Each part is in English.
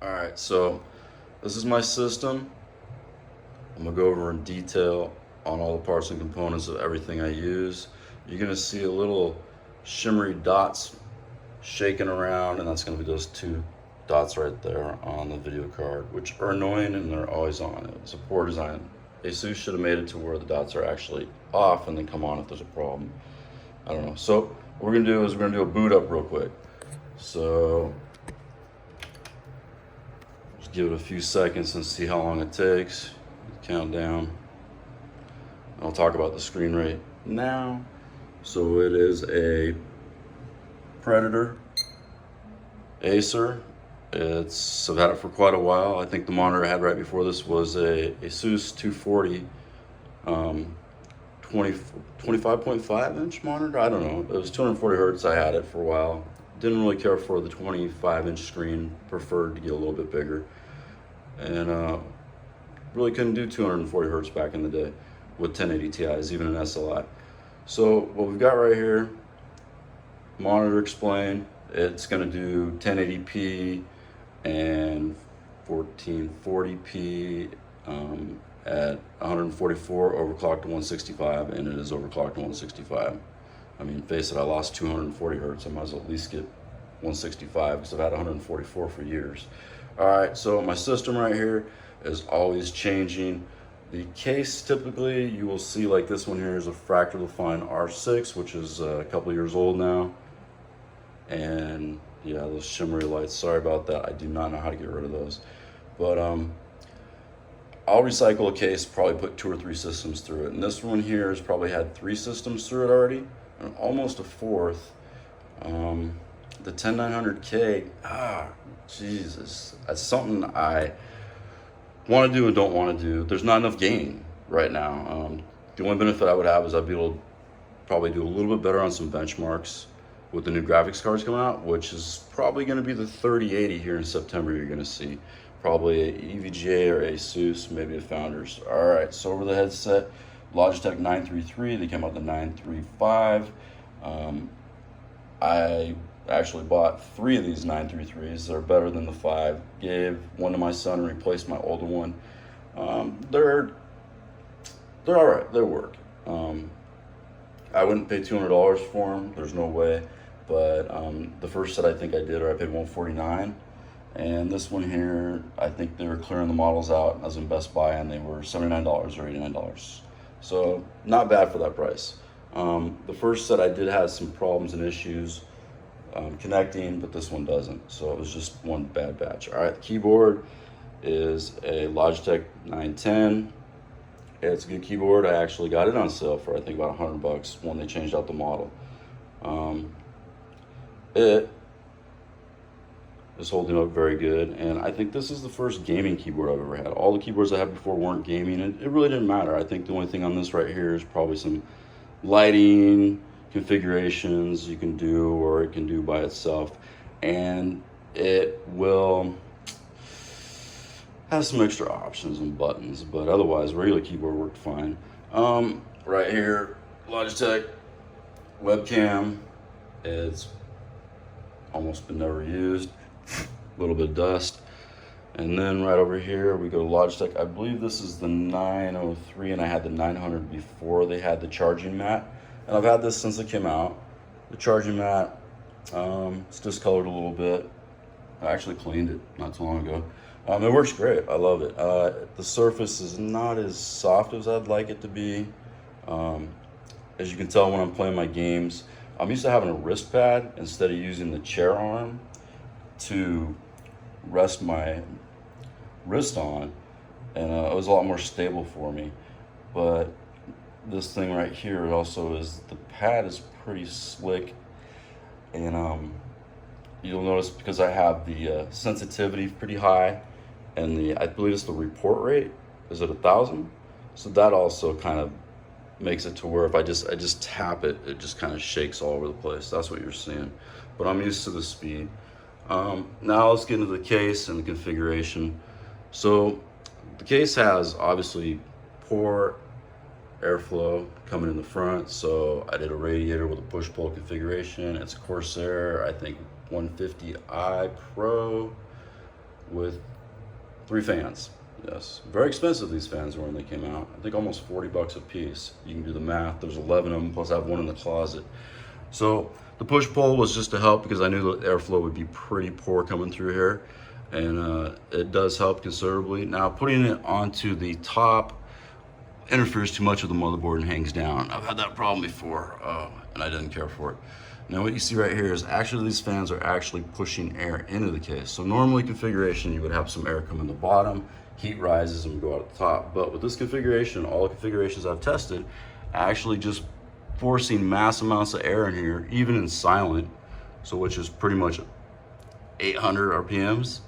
Alright, so this is my system. I'm gonna go over in detail on all the parts and components of everything I use. You're gonna see a little shimmery dots shaking around, and that's gonna be those two dots right there on the video card, which are annoying and they're always on. It's a poor design. Asus should have made it to where the dots are actually off and then come on if there's a problem. I don't know. So what we're gonna do is we're gonna do a boot up real quick. So just give it a few seconds and see how long it takes. Count down. I'll talk about the screen rate now. So it is a Predator Acer. I've had it for quite a while. I think the monitor I had right before this was a Asus 240 25.5 inch monitor. I don't know. It was 240 hertz. I had it for a while. Didn't really care for the 25-inch screen. Preferred to get a little bit bigger. And really couldn't do 240 hertz back in the day with 1080 Ti's, even an SLI. So what we've got right here, monitor explain. It's going to do 1080p and 1440p at 144 overclocked to 165, and it is overclocked to 165. I mean, face it, I lost 240 hertz. I might as well at least get 165 because I've had 144 for years. All right, so my system right here is always changing. The case, typically you will see, like this one here is a Fractal Define R6, which is a couple years old now. And yeah, those shimmery lights, sorry about that. I do not know how to get rid of those. But I'll recycle a case, probably put 2 or 3 systems through it. And this one here has probably had 3 systems through it already, and almost a 4th. The 10900K, Jesus, that's something I want to do and don't want to do. There's not enough gain right now. The only benefit I would have is I'd be able to probably do a little bit better on some benchmarks with the new graphics cards coming out, which is probably going to be the 3080 here in September. You're going to see probably a EVGA or Asus, maybe a Founders. All right, so over the headset, Logitech 933. They came out the 935. I actually bought 3 of these 933s. They're better than the 5. Gave one to my son and replaced my older one. They're all right. They work. I wouldn't pay $200 for them. There's no way. But the first set I think I did, or I paid $149. And this one here, I think they were clearing the models out. I was in Best Buy and they were $79 or $89. So not bad for that price. The first set I did have some problems and issues connecting, but this one doesn't. So it was just one bad batch. All right, the keyboard is a Logitech 910. It's a good keyboard. I actually got it on sale for I think about $100 when they changed out the model. It is holding up very good, and I think this is the first gaming keyboard I've ever had. All the keyboards I had before weren't gaming, and it really didn't matter. I think the only thing on this right here is probably some lighting configurations you can do, or it can do by itself, and it will have some extra options and buttons, but otherwise regular keyboard worked fine. Right here, Logitech webcam. It's almost been never used. A little bit of dust. And then right over here we go to Logitech. I believe this is the 903, and I had the 900 before they had the charging mat, and I've had this since it came out. The charging mat, it's discolored a little bit. I actually cleaned it not too long ago. It works great. I love it. The surface is not as soft as I'd like it to be. As you can tell when I'm playing my games, I'm used to having a wrist pad instead of using the chair arm to rest my wrist on, and it was a lot more stable for me. But this thing right here also is, the pad is pretty slick, and you'll notice because I have the sensitivity pretty high, and I believe it's the report rate is at 1,000, so that also kind of makes it to where if I just tap it, it just kind of shakes all over the place. That's what you're seeing, but I'm used to the speed. Now let's get into the case and the configuration. So the case has obviously poor airflow coming in the front, so I did a radiator with a push-pull configuration. It's a Corsair, I think 150i Pro. with 3 fans. Yes, very expensive these fans were when they came out. I think almost 40 bucks a piece. You can do the math. There's 11 of them, plus I have one in the closet. So the push-pull was just to help because I knew the airflow would be pretty poor coming through here. And it does help considerably. Now putting it onto the top interferes too much with the motherboard and hangs down. I've had that problem before, and I didn't care for it. Now what you see right here is actually these fans are actually pushing air into the case. So normally configuration, you would have some air come in the bottom, heat rises and go out the top. But with this configuration, all the configurations I've tested, actually just forcing mass amounts of air in here, even in silent, so which is pretty much 800 RPMs,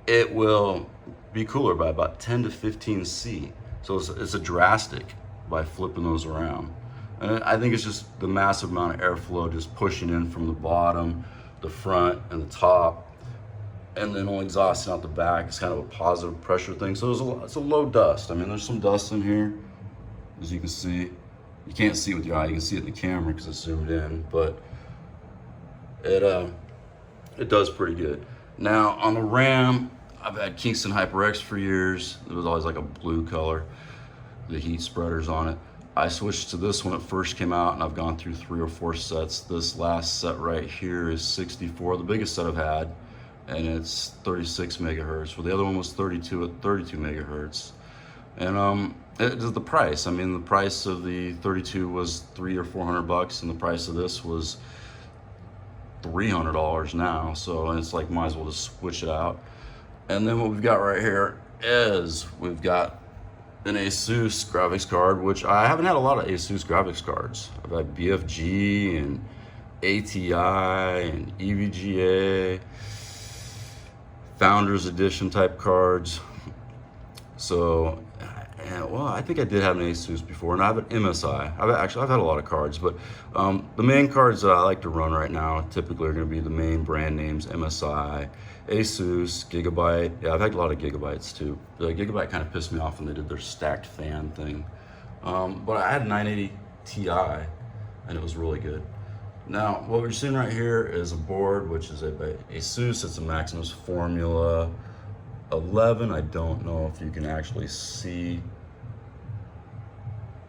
it will be cooler by about 10 to 15 C. So it's a drastic by flipping those around. And I think it's just the massive amount of airflow just pushing in from the bottom, the front, and the top, and then only exhausting out the back. It's kind of a positive pressure thing. So it's a low dust. I mean, there's some dust in here, as you can see. You can't see it with your eye. You can see it in the camera because it's zoomed in, but it does pretty good. Now on the RAM, I've had Kingston HyperX for years. It was always like a blue color, the heat spreaders on it. I switched to this when it first came out, and I've gone through 3 or 4 sets. This last set right here is 64, the biggest set I've had, and it's 36 megahertz. Well, the other one was 32 at 32 megahertz. And it's the price. I mean, the price of the 32 was $300 or $400, and the price of this was $300 now. So it's like, might as well just switch it out. And then what we've got right here is we've got an Asus graphics card, which I haven't had a lot of Asus graphics cards. I've had BFG and ATI and EVGA, Founders Edition type cards. So, well, I think I did have an Asus before, and I have an MSI. I've had a lot of cards, but the main cards that I like to run right now typically are going to be the main brand names: MSI, Asus, Gigabyte. Yeah, I've had a lot of Gigabytes too. The Gigabyte kind of pissed me off when they did their stacked fan thing. But I had 980 Ti, and it was really good. Now, what we're seeing right here is a board, which is by Asus. It's a Maximus Formula 11. I don't know if you can actually see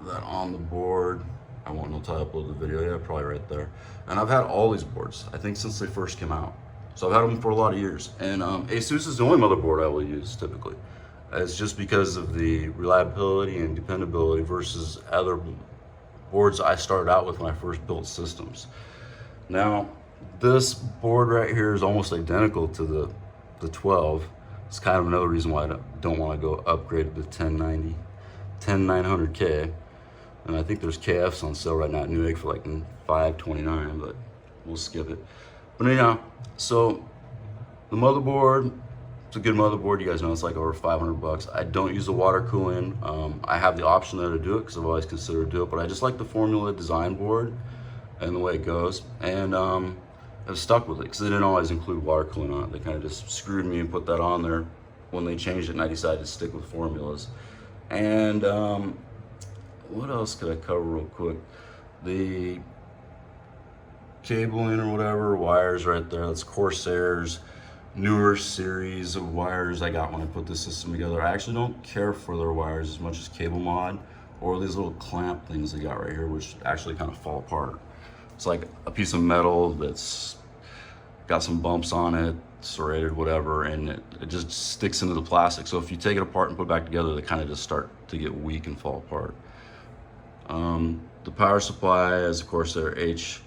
that on the board. I won't know until I upload the video. Yeah, probably right there. And I've had all these boards, I think, since they first came out. So I've had them for a lot of years. And Asus is the only motherboard I will use typically. It's just because of the reliability and dependability versus other boards I started out with when I first built systems. Now, this board right here is almost identical to the 12. It's kind of another reason why I don't want to go upgrade to the 10900K. And I think there's KFs on sale right now at Newegg for like $529, but we'll skip it. But anyhow, so the motherboard, it's a good motherboard. You guys know it's like over 500 bucks. I don't use the water cooling. I have the option there to do it because I've always considered doing it, but I just like the Formula design board and the way it goes. And I've stuck with it because they didn't always include water cooling on it. They kind of just screwed me and put that on there when they changed it, and I decided to stick with formulas. And what else could I cover real quick? The cabling or whatever, wires right there. That's Corsair's newer series of wires I got when I put this system together. I actually don't care for their wires as much as Cable Mod or these little clamp things they got right here, which actually kind of fall apart. It's like a piece of metal that's got some bumps on it, serrated, whatever, and it just sticks into the plastic. So if you take it apart and put it back together, they kind of just start to get weak and fall apart. The power supply is, of course, their HX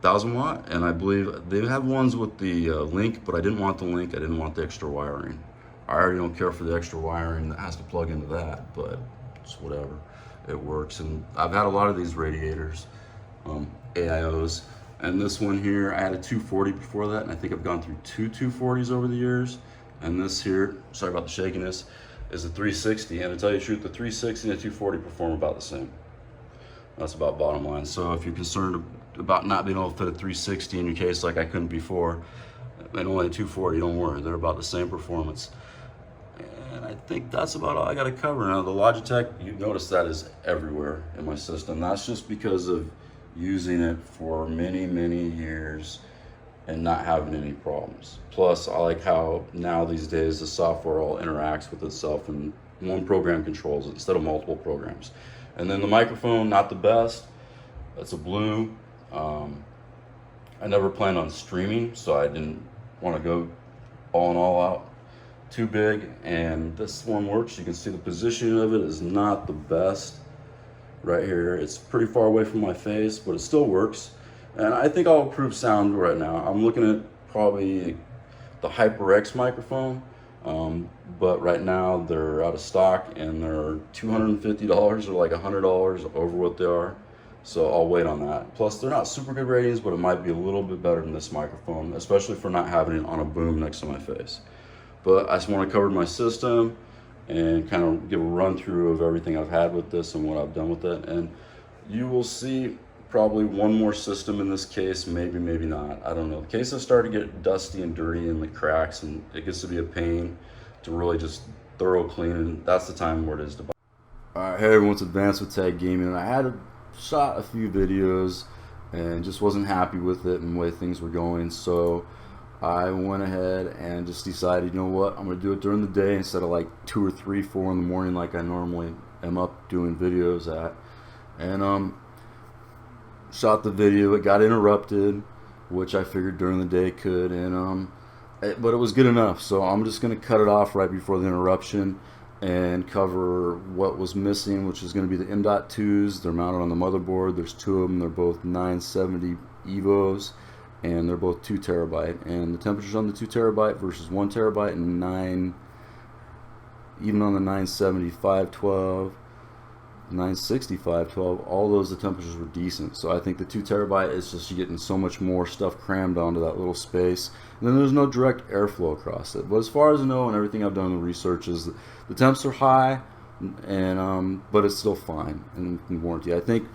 1000 watt, and I believe they have ones with the link, but I didn't want the link. I didn't want the extra wiring. I already don't care for the extra wiring that has to plug into that, but it's whatever. It works. And I've had a lot of these radiators, AIOs, and this one here, I had a 240 before that, and I think I've gone through 2 240s over the years. And this here, sorry about the shakiness, is a 360, and to tell you the truth, the 360 and the 240 perform about the same. That's about bottom line. So if you're concerned about not being able to fit a 360 in your case like I couldn't before, and only a 240, don't worry, they're about the same performance. And I think that's about all I got to cover. Now the Logitech, you notice that is everywhere in my system. That's just because of using it for many, many years and not having any problems. Plus, I like how now these days the software all interacts with itself and one program controls it instead of multiple programs. And then the microphone, not the best. It's a Blue. I never planned on streaming, so I didn't want to go all in all out too big. And this one works. You can see the position of it is not the best right here. It's pretty far away from my face, but it still works. And I think I'll improve sound right now. I'm looking at probably the HyperX microphone, but right now they're out of stock and they're $250 or like $100 over what they are. So I'll wait on that. Plus, they're not super good ratings, but it might be a little bit better than this microphone, especially for not having it on a boom next to my face. But I just want to cover my system and kind of give a run through of everything I've had with this and what I've done with it. And you will see probably one more system in this case, maybe not. I don't know. The cases start to get dusty and dirty and the cracks, and it gets to be a pain to really just thorough clean, and that's the time where it is to buy. Alright, hey everyone, it's Advanced with Tag Gaming, and I had shot a few videos and just wasn't happy with it and the way things were going, so I went ahead and just decided, you know what, I'm going to do it during the day instead of like 2 or 3, 4 in the morning like I normally am up doing videos at. And shot the video. It got interrupted, which I figured during the day could, and but it was good enough, so I'm just going to cut it off right before the interruption and cover what was missing, which is going to be the M.2s. They're mounted on the motherboard. There's 2 of them. They're both 970 EVOs, and they're both 2 terabyte. And the temperatures on the 2 terabyte versus 1 terabyte and 9, even on the 970 512, 960 512, all those, the temperatures were decent. So I think the 2 terabyte is just, you're getting so much more stuff crammed onto that little space, and then there's no direct airflow across it. But as far as I know, and everything I've done in the research, is the temps are high, and but it's still fine in warranty. I think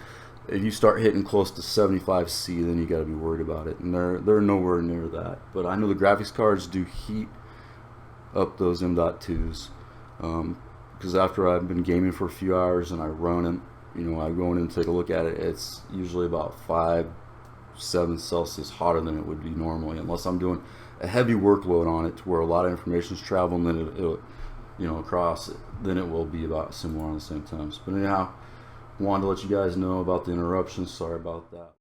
if you start hitting close to 75C, then you got to be worried about it, and they're nowhere near that. But I know the graphics cards do heat up those M.2s, because after I've been gaming for a few hours and I run it, you know, I go in and take a look at it, it's usually about 5-7 Celsius hotter than it would be normally, unless I'm doing a heavy workload on it to where a lot of information is traveling, then it'll, you know, across it, then it will be about similar on the same temps. But anyhow, wanted to let you guys know about the interruption. Sorry about that.